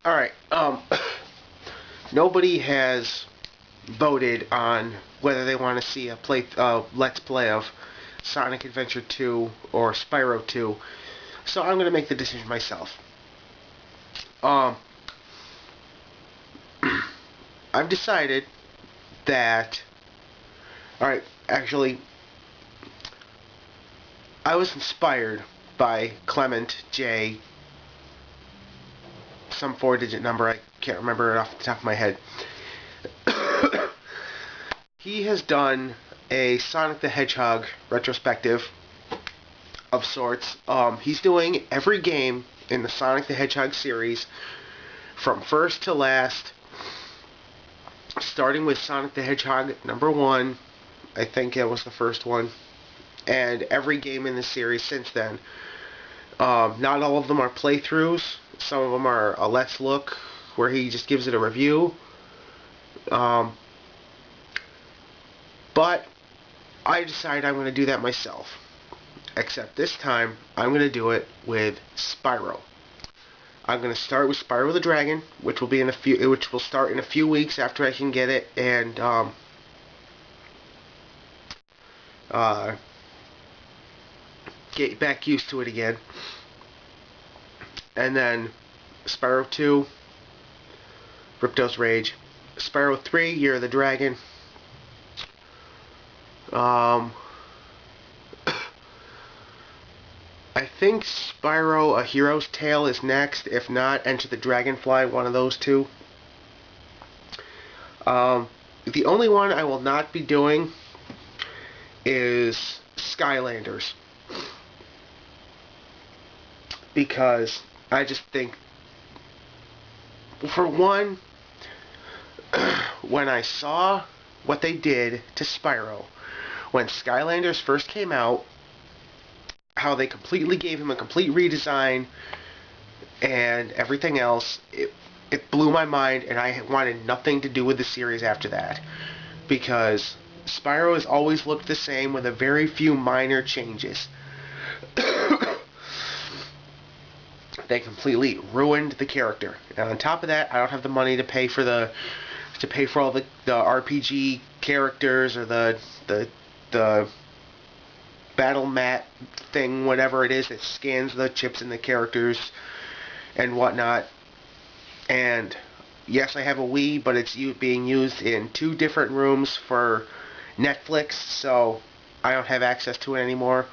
Alright, nobody has voted on whether they want to see a Let's Play of Sonic Adventure 2 or Spyro 2, so I'm going to make the decision myself. Um, I've decided that, alright, actually, I was inspired by Clement J, some 4-digit number, I can't remember it off the top of my head. He has done a Sonic the Hedgehog retrospective of sorts. He's doing every game in the Sonic the Hedgehog series from first to last, starting with Sonic the Hedgehog number 1. I think it was the first one, and every game in the series since then. Not all of them are playthroughs. Some of them are a Let's Look, where he just gives it a review. But I decided I'm going to do that myself. Except this time, I'm going to do it with Spyro. I'm going to start with Spyro the Dragon, which will start in a few weeks after I can get it and get back used to it again. And then Spyro 2, Ripto's Rage. Spyro 3, Year of the Dragon. I think Spyro A Hero's Tale is next. If not, Enter the Dragonfly, one of those two. The only one I will not be doing is Skylanders, because I just think, for one, when I saw what they did to Spyro when Skylanders first came out, how they completely gave him a complete redesign and everything else, it blew my mind, and I wanted nothing to do with the series after that, because Spyro has always looked the same with a very few minor changes. They completely ruined the character, and on top of that, I don't have the money to pay for all the RPG characters or the battle mat thing, whatever it is that scans the chips and the characters and whatnot. And yes, I have a Wii, but it's being used in 2 different rooms for Netflix, so I don't have access to it anymore.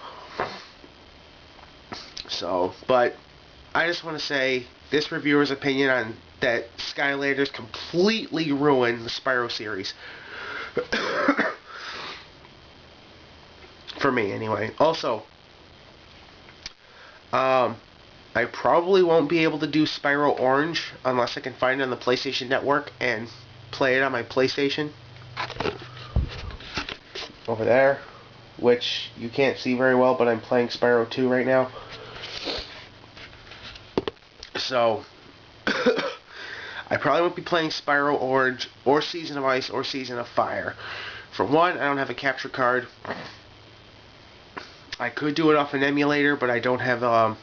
So, but I just want to say this reviewer's opinion on that Skylanders completely ruined the Spyro series. For me, anyway. Also, I probably won't be able to do Spyro Orange unless I can find it on the PlayStation Network and play it on my PlayStation. Over there, which you can't see very well, but I'm playing Spyro 2 right now. So, I probably won't be playing Spyro Orange or Season of Ice or Season of Fire. For one, I don't have a capture card. I could do it off an emulator, but I don't have the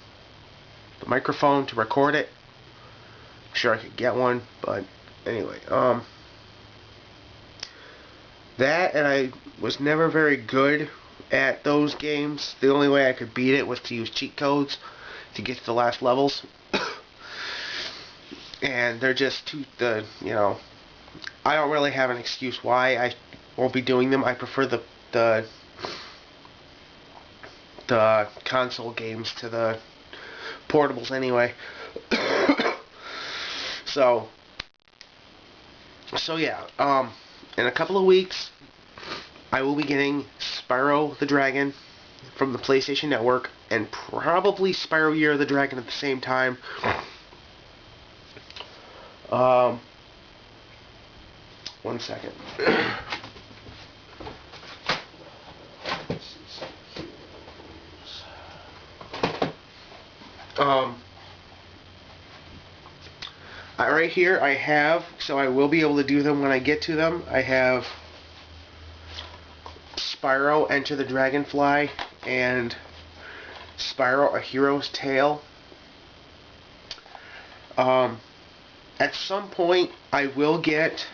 microphone to record it. I'm sure I could get one, but anyway, that, and I was never very good at those games. The only way I could beat it was to use cheat codes to get to the last levels. And they're just I don't really have an excuse why I won't be doing them. I prefer the console games to the portables anyway. So yeah, in a couple of weeks, I will be getting Spyro the Dragon from the PlayStation Network, and probably Spyro Year of the Dragon at the same time. One second. Right here I have, so I will be able to do them when I get to them. I have Spyro Enter the Dragonfly and Spyro A Hero's Tale. At some point, I will get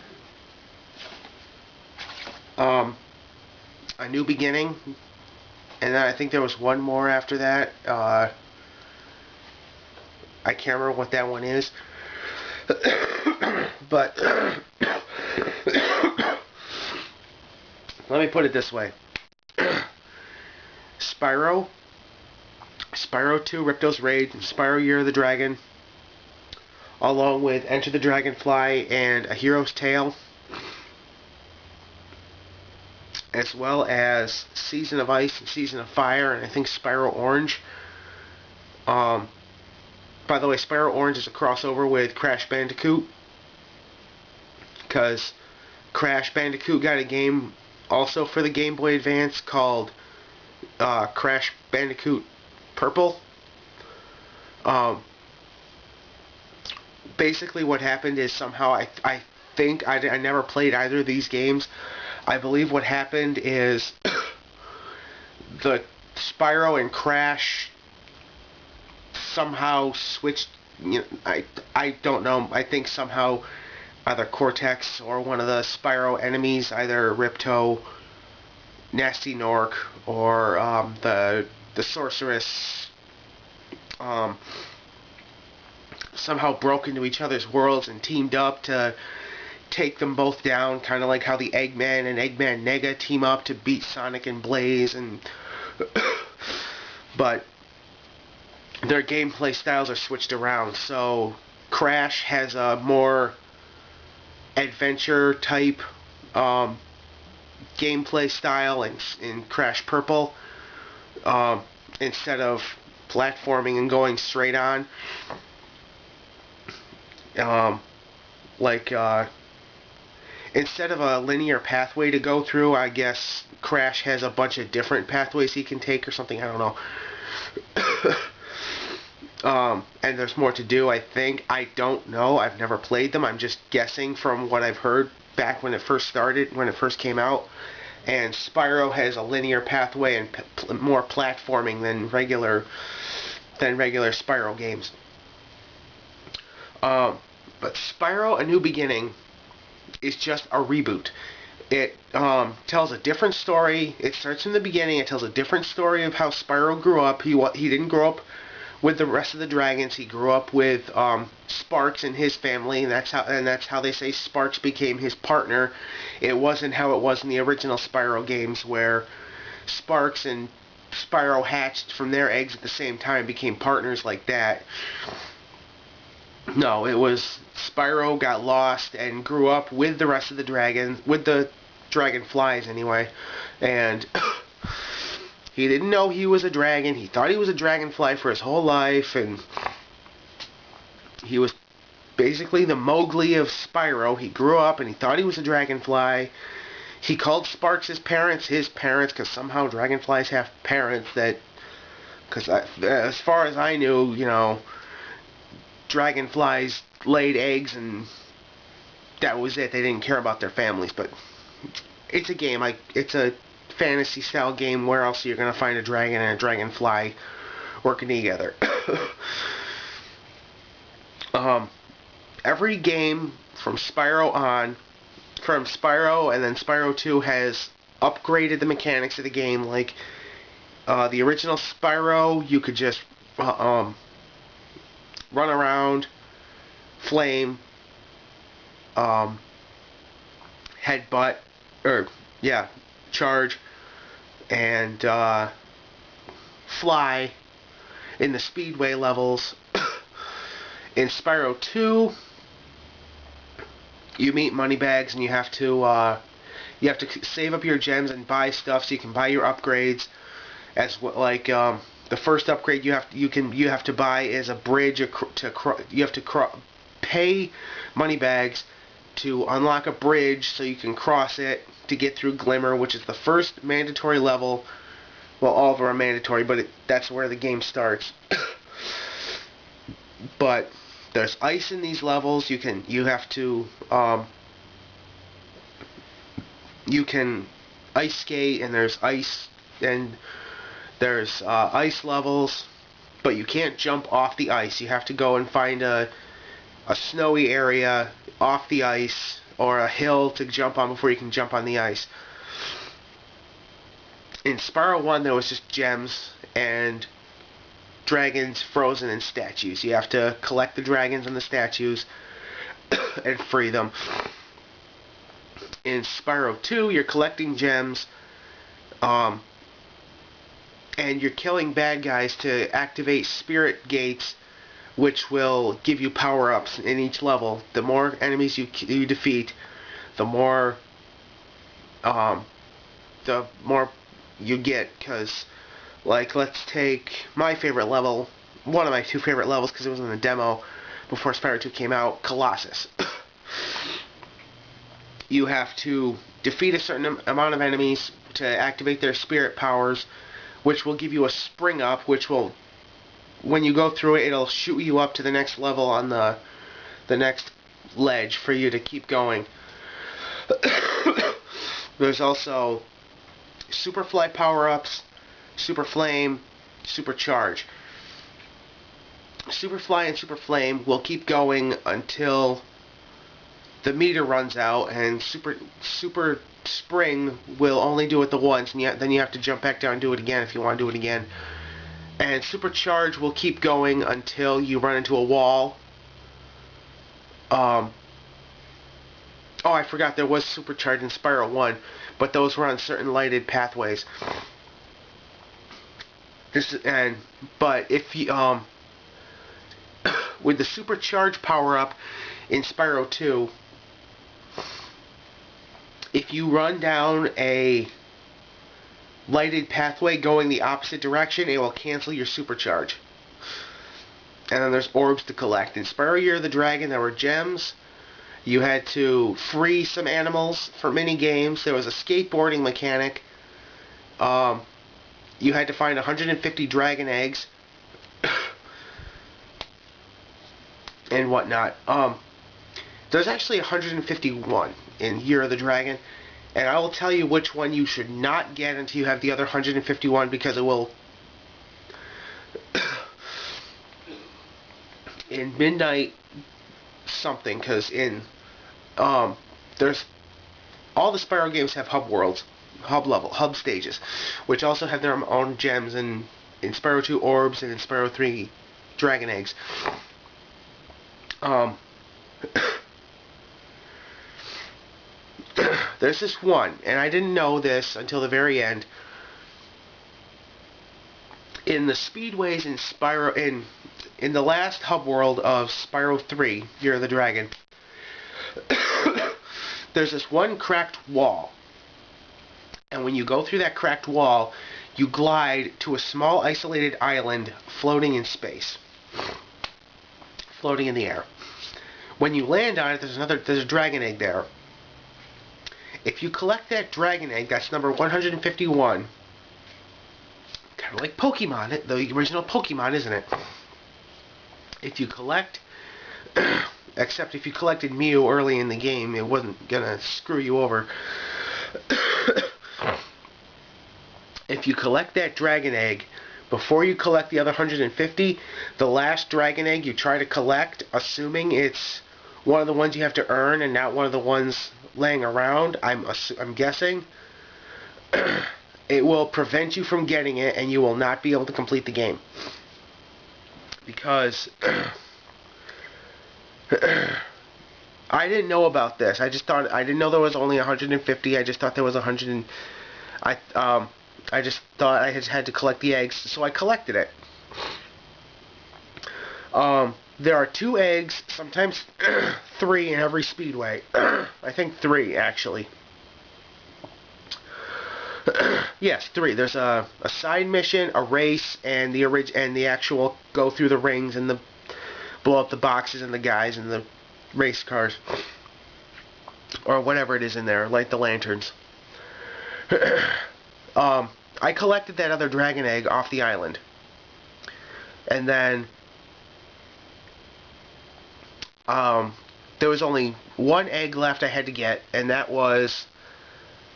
A New Beginning, and then I think there was one more after that. I can't remember what that one is. But let me put it this way. Spyro 2, Ripto's Raid, Spyro Year of the Dragon, along with Enter the Dragonfly and A Hero's Tale, as well as Season of Ice and Season of Fire, and I think Spyro Orange. By the way, Spyro Orange is a crossover with Crash Bandicoot, because Crash Bandicoot got a game also for the Game Boy Advance called Crash Bandicoot Purple. Basically what happened is somehow, I think, I never played either of these games. I believe what happened is the Spyro and Crash somehow switched, I don't know, I think somehow either Cortex or one of the Spyro enemies, either Ripto, Nasty Nork, or the Sorceress, somehow broke into each other's worlds and teamed up to take them both down, kind of like how the Eggman and Eggman Nega team up to beat Sonic and Blaze, and but their gameplay styles are switched around. So Crash has a more adventure type gameplay style in Crash Purple, instead of platforming and going straight on. Instead of a linear pathway to go through, I guess Crash has a bunch of different pathways he can take or something, I don't know. And there's more to do, I think. I don't know. I've never played them. I'm just guessing from what I've heard back when it first started, when it first came out. And Spyro has a linear pathway and more platforming than regular Spyro games. But Spyro: A New Beginning is just a reboot. It tells a different story. It starts in the beginning. It tells a different story of how Spyro grew up. He didn't grow up with the rest of the dragons. He grew up with Sparx and his family, and that's how they say Sparx became his partner. It wasn't how it was in the original Spyro games, where Sparx and Spyro hatched from their eggs at the same time, became partners like that. No, it was Spyro got lost and grew up with the rest of the dragons, with the dragonflies anyway, and he didn't know he was a dragon. He thought he was a dragonfly for his whole life, and he was basically the Mowgli of Spyro. He grew up and he thought he was a dragonfly. He called Sparx his parents, because somehow dragonflies have parents that, because as far as I knew, dragonflies laid eggs and that was it. They didn't care about their families, but it's a game. It's a fantasy style game. Where else are you going to find a dragon and a dragonfly working together? Every game from Spyro and then Spyro 2 has upgraded the mechanics of the game. Like the original Spyro, you could just run around, flame, headbutt, charge, and fly in the speedway levels. In Spyro 2, you meet moneybags, and you have to save up your gems and buy stuff so you can buy your upgrades. The first upgrade you have to buy is a bridge. You have to pay moneybags to unlock a bridge so you can cross it to get through Glimmer, which is the first mandatory level. Well, all of them are mandatory, but that's where the game starts. But there's ice in these levels. You can ice skate, and there's ice, and there's ice levels, but you can't jump off the ice. You have to go and find a a snowy area off the ice, or a hill to jump on before you can jump on the ice. In Spyro 1, there was just gems and dragons frozen in statues. You have to collect the dragons and the statues and free them. In Spyro 2, you're collecting gems, and you're killing bad guys to activate spirit gates, which will give you power-ups in each level. The more enemies you defeat, the more you get. Because, like, let's take my favorite level, one of my two favorite levels, because it was in the demo before Spyro 2 came out, Colossus. You have to defeat a certain amount of enemies to activate their spirit powers, which will give you a spring up, which will, when you go through it, it'll shoot you up to the next level on the next ledge for you to keep going. There's also Superfly power-ups, Super Flame, Super Charge. Superfly and Super Flame will keep going until the meter runs out, and Super Spring will only do it the once, and then you have to jump back down and do it again if you want to do it again. And Super Charge will keep going until you run into a wall. Oh, I forgot there was Super Charge in Spyro 1, but those were on certain lighted pathways. But if you with the Super Charge power-up in Spyro 2, if you run down a lighted pathway going the opposite direction, it will cancel your supercharge. And then there's orbs to collect. In Spyro Year of the Dragon, there were gems. You had to free some animals for mini games. There was a skateboarding mechanic. You had to find 150 dragon eggs and whatnot. There's actually 151 in Year of the Dragon, and I will tell you which one you should not get until you have the other 151, because it will in Midnight something, because in there's all the Spyro games have hub worlds, hub stages, which also have their own gems, and in Spyro 2 orbs, and in Spyro 3 dragon eggs. There's this one, and I didn't know this until the very end. In the speedways in Spyro, in the last hub world of Spyro 3, Year of the Dragon, there's this one cracked wall. And when you go through that cracked wall, you glide to a small isolated island floating in space. Floating in the air. When you land on it, there's a dragon egg there. If you collect that dragon egg, that's number 151. Kind of like Pokemon, the original Pokemon, isn't it? If you collect, except if you collected Mew early in the game, it wasn't gonna screw you over. If you collect that dragon egg, before you collect the other 150, the last dragon egg you try to collect, assuming it's one of the ones you have to earn and not one of the ones laying around, I'm guessing, it will prevent you from getting it, and you will not be able to complete the game. Because I didn't know about this. I didn't know there was only 150. I just thought there was 100. And I just thought I had to collect the eggs, so I collected it. There are 2 eggs, sometimes 3 in every speedway. I think 3, actually. Yes, 3. There's a side mission, a race, and the actual go through the rings and blow up the boxes and the guys and the race cars, or whatever it is in there, light the lanterns. I collected that other dragon egg off the island, and then there was only 1 egg left I had to get, and that was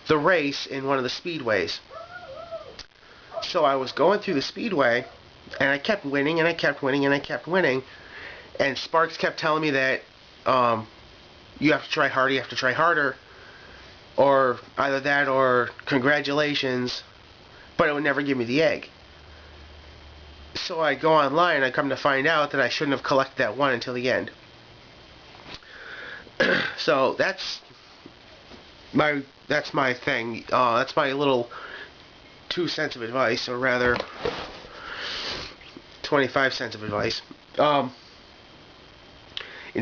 the race in one of the speedways. So I was going through the speedway, and I kept winning, and I kept winning, and I kept winning, And Sparks kept telling me that you have to try harder, you have to try harder, or either that or congratulations, but it would never give me the egg. So I go online and I come to find out that I shouldn't have collected that one until the end. So that's my thing. That's my little 2 cents of advice, or rather 25 cents of advice. In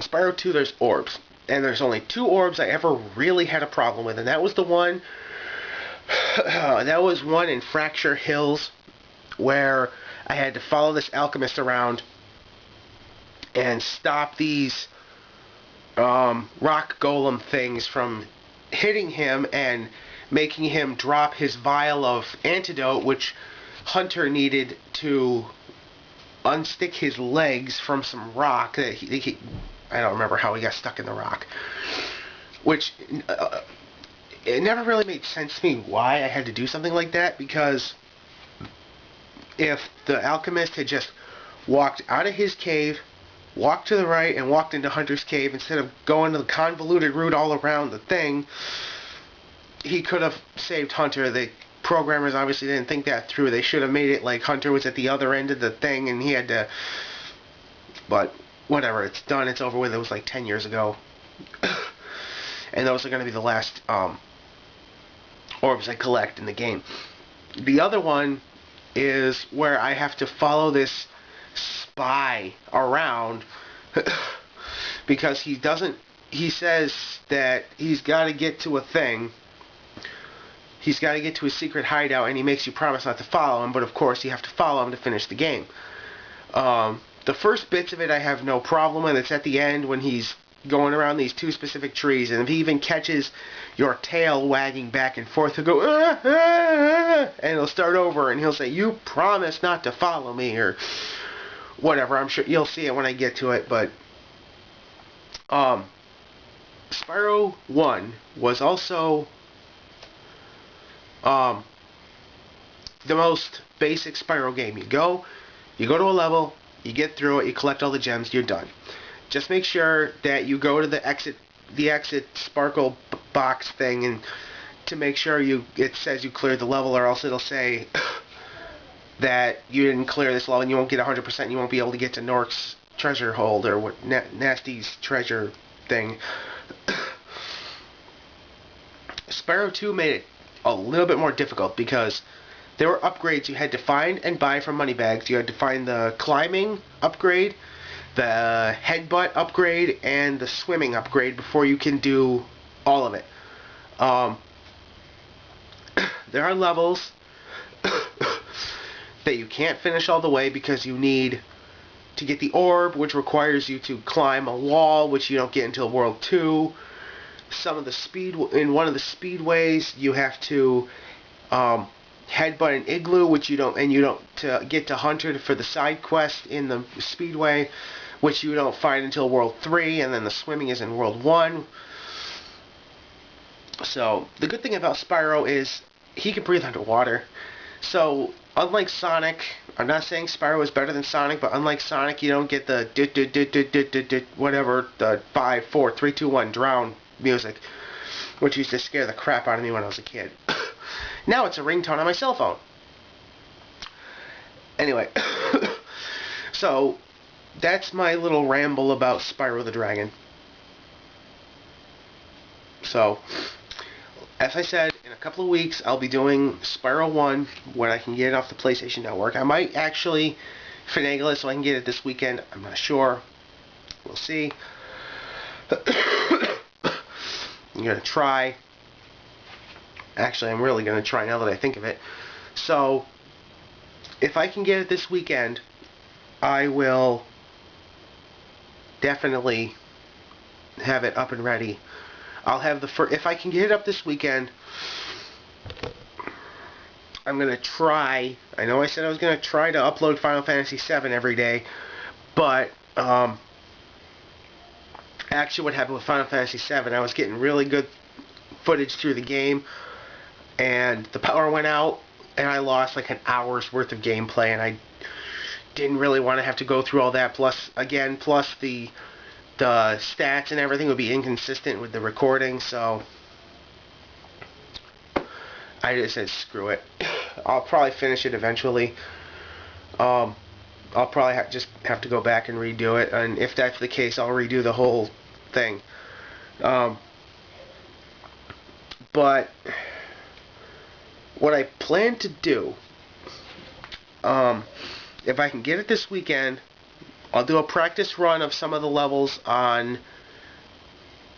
Spyro 2 there's orbs, and there's only 2 orbs I ever really had a problem with, and that was the one that was one in Fracture Hills, where I had to follow this alchemist around and stop these rock golem things from hitting him and making him drop his vial of antidote, which Hunter needed to unstick his legs from some rock that I don't remember how he got stuck in the rock, which it never really made sense to me why I had to do something like that, because if the alchemist had just walked out of his cave, walked to the right, and walked into Hunter's cave instead of going to the convoluted route all around the thing, he could have saved Hunter. The programmers obviously didn't think that through. They should have made it like Hunter was at the other end of the thing and he had to... But whatever, it's done, it's over with. It was like 10 years ago. And those are going to be the last orbs I collect in the game. The other one is where I have to follow this spy around because he says that he's got to get to a thing. He's got to get to his secret hideout, and he makes you promise not to follow him, but of course you have to follow him to finish the game. The first bits of it I have no problem with. It's at the end when he's going around these 2 specific trees, and if he even catches your tail wagging back and forth, he'll go, ah, ah, ah, and he'll start over, and he'll say, you promise not to follow me, or whatever. I'm sure you'll see it when I get to it, but Spyro 1 was also the most basic Spyro game. You go to a level, you get through it, you collect all the gems, you're done. Just make sure that you go to the exit sparkle box thing, and to make sure it says you cleared the level, or else it'll say that you didn't clear this level and you won't get 100%, and you won't be able to get to Nork's treasure hold, or what Nasty's treasure thing. Spyro 2 made it a little bit more difficult because there were upgrades you had to find and buy from Moneybags. You had to find the climbing upgrade, the headbutt upgrade, and the swimming upgrade before you can do all of it. There are levels that you can't finish all the way because you need to get the orb, which requires you to climb a wall, which you don't get until World 2. Some of the in one of the speedways, you have to headbutt an igloo, which you don't to get to Hunter for the side quest in the speedway, which you don't find until World 3, and then the swimming is in World 1. So the good thing about Spyro is he can breathe underwater. So unlike Sonic, I'm not saying Spyro is better than Sonic, but unlike Sonic, you don't get the whatever, the 5, 4, 3, 2, 1 drown music, which used to scare the crap out of me when I was a kid. Now it's a ringtone on my cell phone. Anyway, so that's my little ramble about Spyro the Dragon. So, as I said, in a couple of weeks, I'll be doing Spyro 1 when I can get it off the PlayStation Network. I might actually finagle it so I can get it this weekend. I'm not sure. We'll see. I'm going to try. Actually, I'm really going to try now that I think of it. So, if I can get it this weekend, I will definitely have it up and ready. I'll have if I can get it up this weekend, I'm going to try. I know I said I was going to try to upload Final Fantasy VII every day, but actually what happened with Final Fantasy VII, I was getting really good footage through the game, and the power went out, and I lost like an hour's worth of gameplay, and I didn't really want to have to go through all that. Plus the stats and everything would be inconsistent with the recording. So I just said screw it. I'll probably finish it eventually. I'll probably just have to go back and redo it, and if that's the case, I'll redo the whole thing. But what I plan to do, if I can get it this weekend, I'll do a practice run of some of the levels on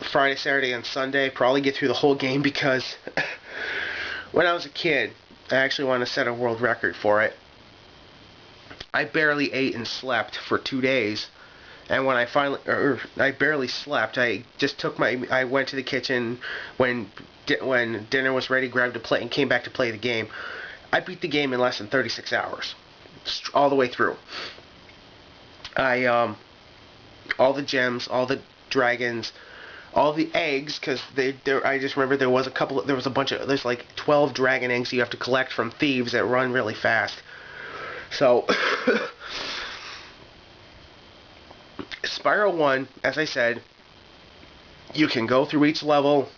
Friday, Saturday, and Sunday. Probably get through the whole game because when I was a kid, I actually wanted to set a world record for it. I barely ate and slept for 2 days, and when I barely slept. I went to the kitchen when dinner was ready, grabbed a plate, and came back to play the game. I beat the game in less than 36 hours, all the way through. All the gems, all the dragons, all the eggs, because I just remember there was there's like 12 dragon eggs you have to collect from thieves that run really fast. So, Spyro 1, as I said, you can go through each level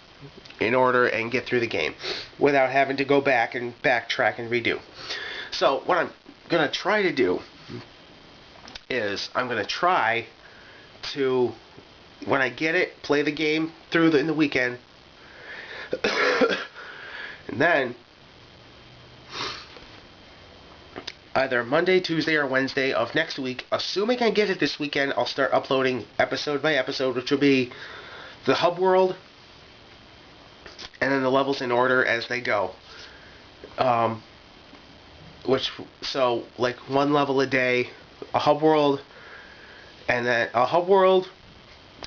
in order and get through the game without having to go back and backtrack and redo. So, what I'm going to try to do is I'm going to try to, when I get it, play the game through in the weekend, and then either Monday, Tuesday, or Wednesday of next week, assuming I get it this weekend, I'll start uploading episode by episode, which will be the hub world, and then the levels in order as they go. So, like, one level a day, a hub world, and then a hub world,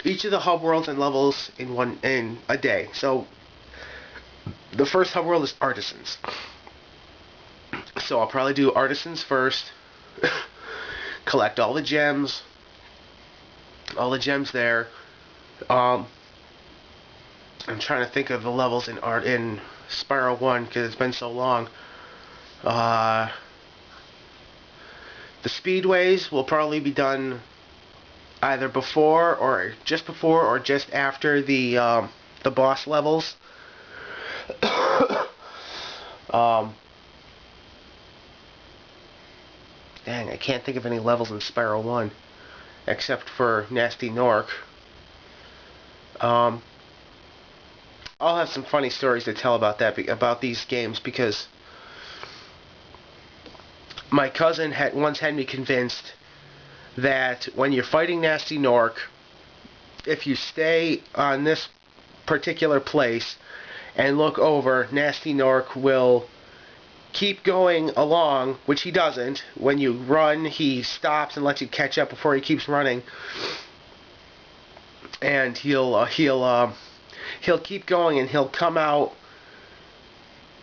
each of the hub worlds and levels in a day. So, the first hub world is Artisans. So I'll probably do Artisans first, collect all the gems there. I'm trying to think of the levels in Spyro 1 because it's been so long. The speedways will probably be done either before or just after the boss levels. Dang, I can't think of any levels in Spyro 1 except for Gnasty Gnorc. I'll have some funny stories to tell about these games, because my cousin once had me convinced that when you're fighting Gnasty Gnorc, if you stay on this particular place and look over, Gnasty Gnorc will keep going along, which he doesn't. When you run, he stops and lets you catch up before he keeps running, and he'll keep going, and he'll come out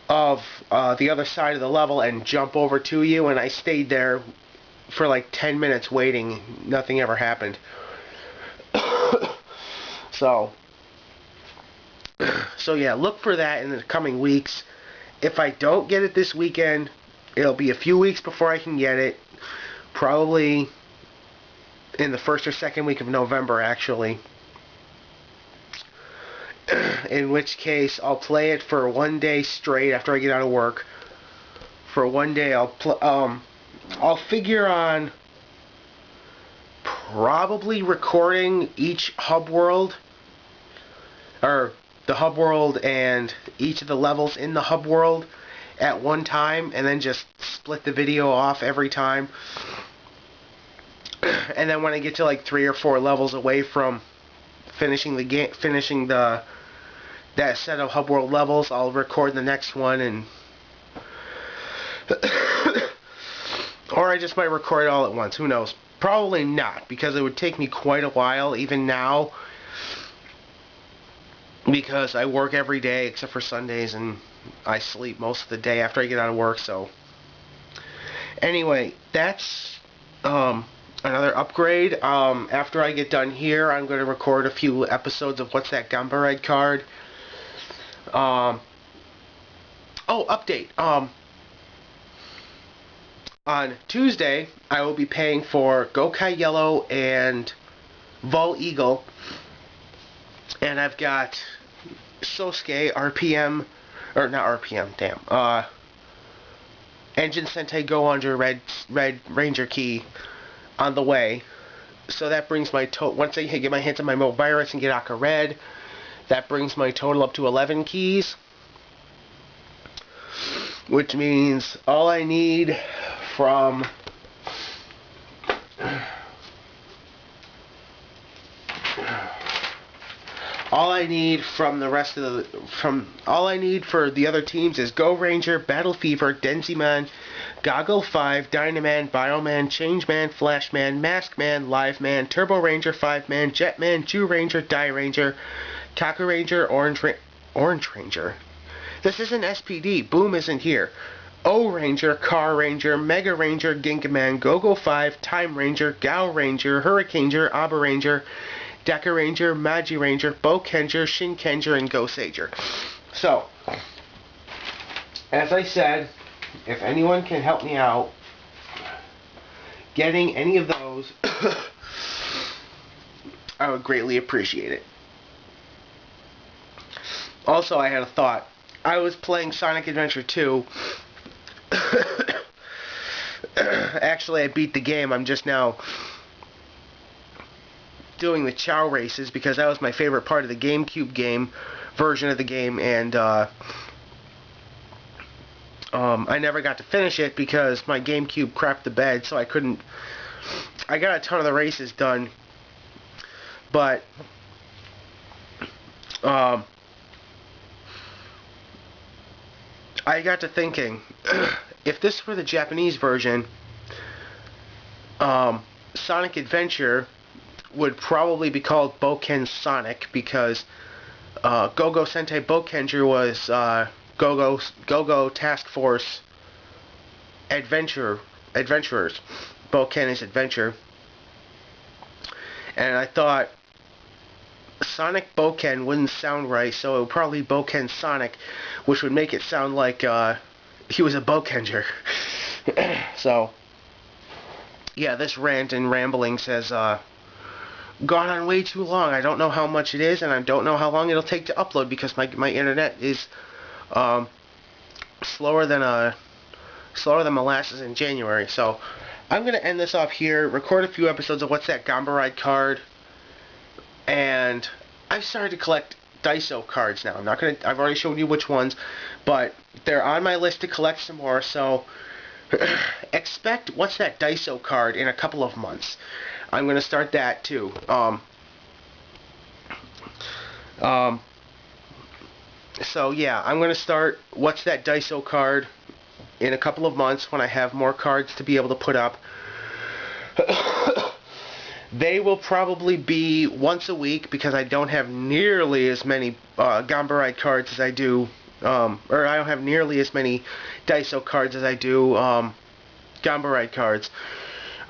of the other side of the level and jump over to you. And I stayed there for like 10 minutes waiting. Nothing ever happened. So yeah, look for that in the coming weeks. If I don't get it this weekend, it'll be a few weeks before I can get it. Probably in the first or second week of November, actually. In which case, I'll play it for 1 day straight after I get out of work. For 1 day, I'll figure on probably recording each hub world, or the hub world and each of the levels in the hub world at one time, and then just split the video off every time. And then when I get to like 3 or 4 levels away from finishing the game, that set of hub world levels, I'll record the next one, and or I just might record it all at once. Who knows? Probably not, because it would take me quite a while, even now, because I work every day except for Sundays, and I sleep most of the day after I get out of work. So anyway, that's another upgrade. After I get done here, I'm going to record a few episodes of What's That Gamba Red Card. Update. On Tuesday, I will be paying for Gokai Yellow and Vol Eagle. And I've got Sosuke, RPM, or not RPM, damn, Engine Sentai Go-Onger Red Ranger Key on the way. So that brings my total, once I get my hands on my Movirus and get Aka Red, that brings my total up to 11 keys. Which means all I need from the rest of the all I need for the other teams is Go Ranger, Battle Fever, Denziman, Goggle 5, Dynaman, Bioman, Changeman, Flashman, Maskman, Liveman, Turbo Ranger, 5-Man, Jetman, Jew Ranger, Die Ranger, Kaku Ranger, Orange Ranger. This isn't SPD. Boom isn't here. O Ranger, Car Ranger, Mega Ranger, Gingaman, Gogo 5, Time Ranger, Gao Ranger, Hurricaneer, Abba Ranger, Deca Ranger, Magi Ranger, Bokenger, Shinkenger, and Go-Sager. So, as I said, if anyone can help me out getting any of those, I would greatly appreciate it. Also, I had a thought. I was playing Sonic Adventure 2. Actually, I beat the game. I'm just now doing the Chow races because that was my favorite part of the GameCube game version of the game, and I never got to finish it because my GameCube crapped the bed, so I couldn't. I got a ton of the races done, but I got to thinking, if this were the Japanese version, Sonic Adventure would probably be called Boken Sonic because Go-Go Sentai Bokenger was Go-Go Task Force Adventurers. Boken is Adventure. And I thought Sonic Boken wouldn't sound right, so it would probably be Boken Sonic, which would make it sound like he was a Bokenger. So, yeah, this rant and ramblings has gone on way too long. I don't know how much it is, and I don't know how long it'll take to upload because my internet is slower than molasses in January. So I'm gonna end this off here. Record a few episodes of What's That Gamba Ride card, and I've started to collect Daiso cards now. I've already showed you which ones, but they're on my list to collect some more. So expect What's That Daiso card in a couple of months. I'm going to start that too. So yeah, I'm going to start What's That Daiso card in a couple of months when I have more cards to be able to put up. They will probably be once a week because I don't have nearly as many Gamba Ride cards as I do, or I don't have nearly as many Daiso cards as I do Gamba Ride cards.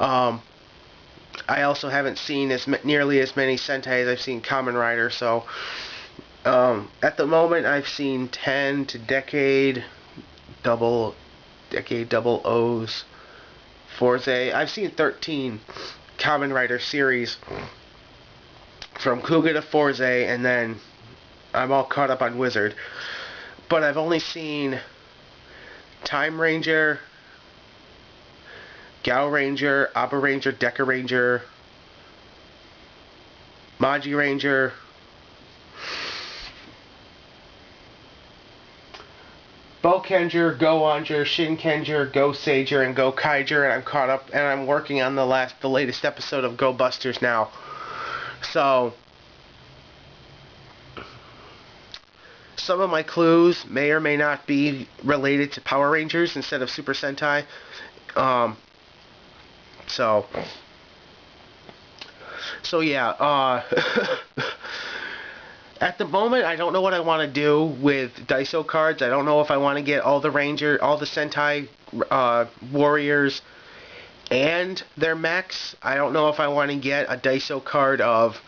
I also haven't seen nearly as many Sentai as I've seen Kamen Rider, so at the moment I've seen 10 to Decade Double O's, Forze. I've seen 13 Kamen Rider series from Kuga to Forze, and then I'm all caught up on Wizard. But I've only seen Time Ranger, Gao Ranger, Abba Ranger, Deca Ranger, Magi Ranger, Bokenger, Go-Onger, Shinkenger, Go-Sager, and Go-Kaiger, and I'm caught up, and I'm working on the latest episode of Go Busters now. So some of my clues may or may not be related to Power Rangers instead of Super Sentai. So yeah, at the moment, I don't know what I want to do with Daiso cards. I don't know if I want to get all the Sentai warriors and their mechs. I don't know if I want to get a Daiso card of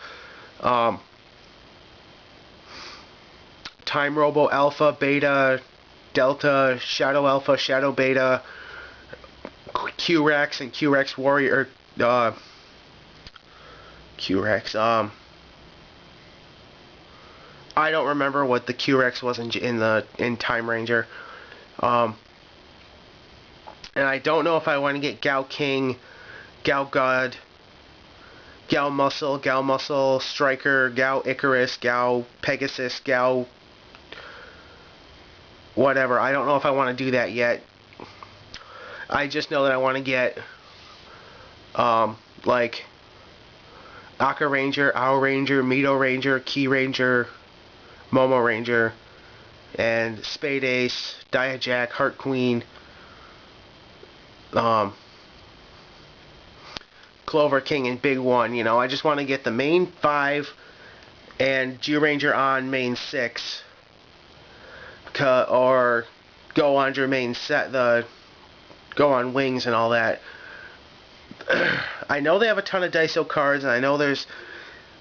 Time Robo Alpha, Beta, Delta, Shadow Alpha, Shadow Beta, Q-Rex and Q-Rex Warrior, Q-Rex, I don't remember what the Q-Rex was in Time Ranger. And I don't know if I want to get Gal King, Gal God, Gal Muscle, Striker, Gal Icarus, Gal Pegasus, Gal whatever. I don't know if I want to do that yet. I just know that I want to get like Aka Ranger, Owl Ranger, Mito Ranger, Key Ranger, Momo Ranger, and Spade Ace, Diajack, Heart Queen, Clover King, and Big One. You know, I just want to get the main 5 and G-Ranger on main 6, or go on your main set, go on Wings and all that. I know they have a ton of Daiso cards, and I know there's,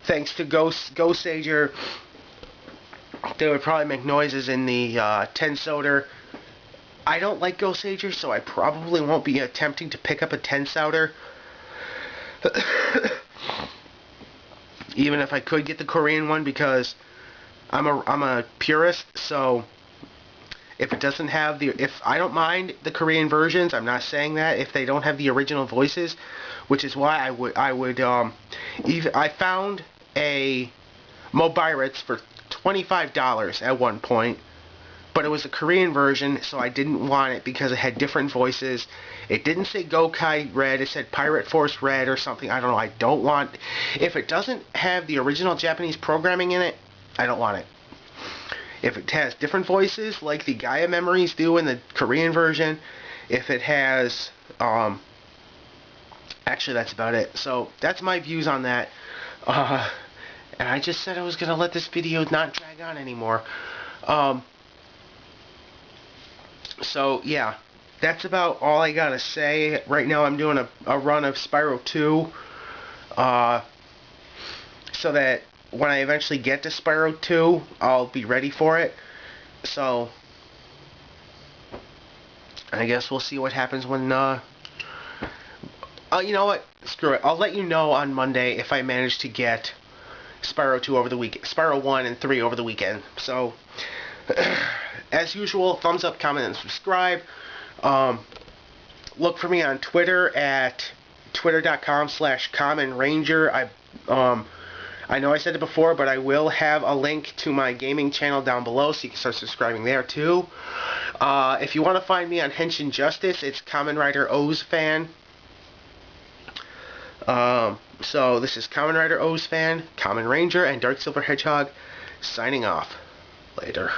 thanks to Goseiger, they would probably make noises in the Tensouter. I don't like Goseiger, so I probably won't be attempting to pick up a Tensouter. Even if I could get the Korean one, because I'm a purist, so if it doesn't have if I don't mind the Korean versions, I'm not saying that, if they don't have the original voices, which is why I found a Mobiritz for $25 at one point, but it was a Korean version, so I didn't want it because it had different voices. It didn't say Gokai Red, it said Pirate Force Red or something. I don't know. I don't want, if it doesn't have the original Japanese programming in it, I don't want it. If it has different voices, like the Gaia Memories do in the Korean version, if it has, actually that's about it. So that's my views on that. And I just said I was going to let this video not drag on anymore. So yeah, that's about all I got to say. Right now I'm doing a run of Spyro 2. So that when I eventually get to Spyro 2, I'll be ready for it. So I guess we'll see what happens when, you know what? Screw it. I'll let you know on Monday if I manage to get Spyro 2 over the weekend. Spyro 1 and 3 over the weekend. So, as usual, thumbs up, comment, and subscribe. Look for me on Twitter at twitter.com/commonranger. I know I said it before, but I will have a link to my gaming channel down below, so you can start subscribing there too. If you want to find me on Henshin Justice, it's Kamen Rider O's Fan. So this is Kamen Rider O's Fan, Kamen Ranger, and Dark Silver Hedgehog signing off. Later.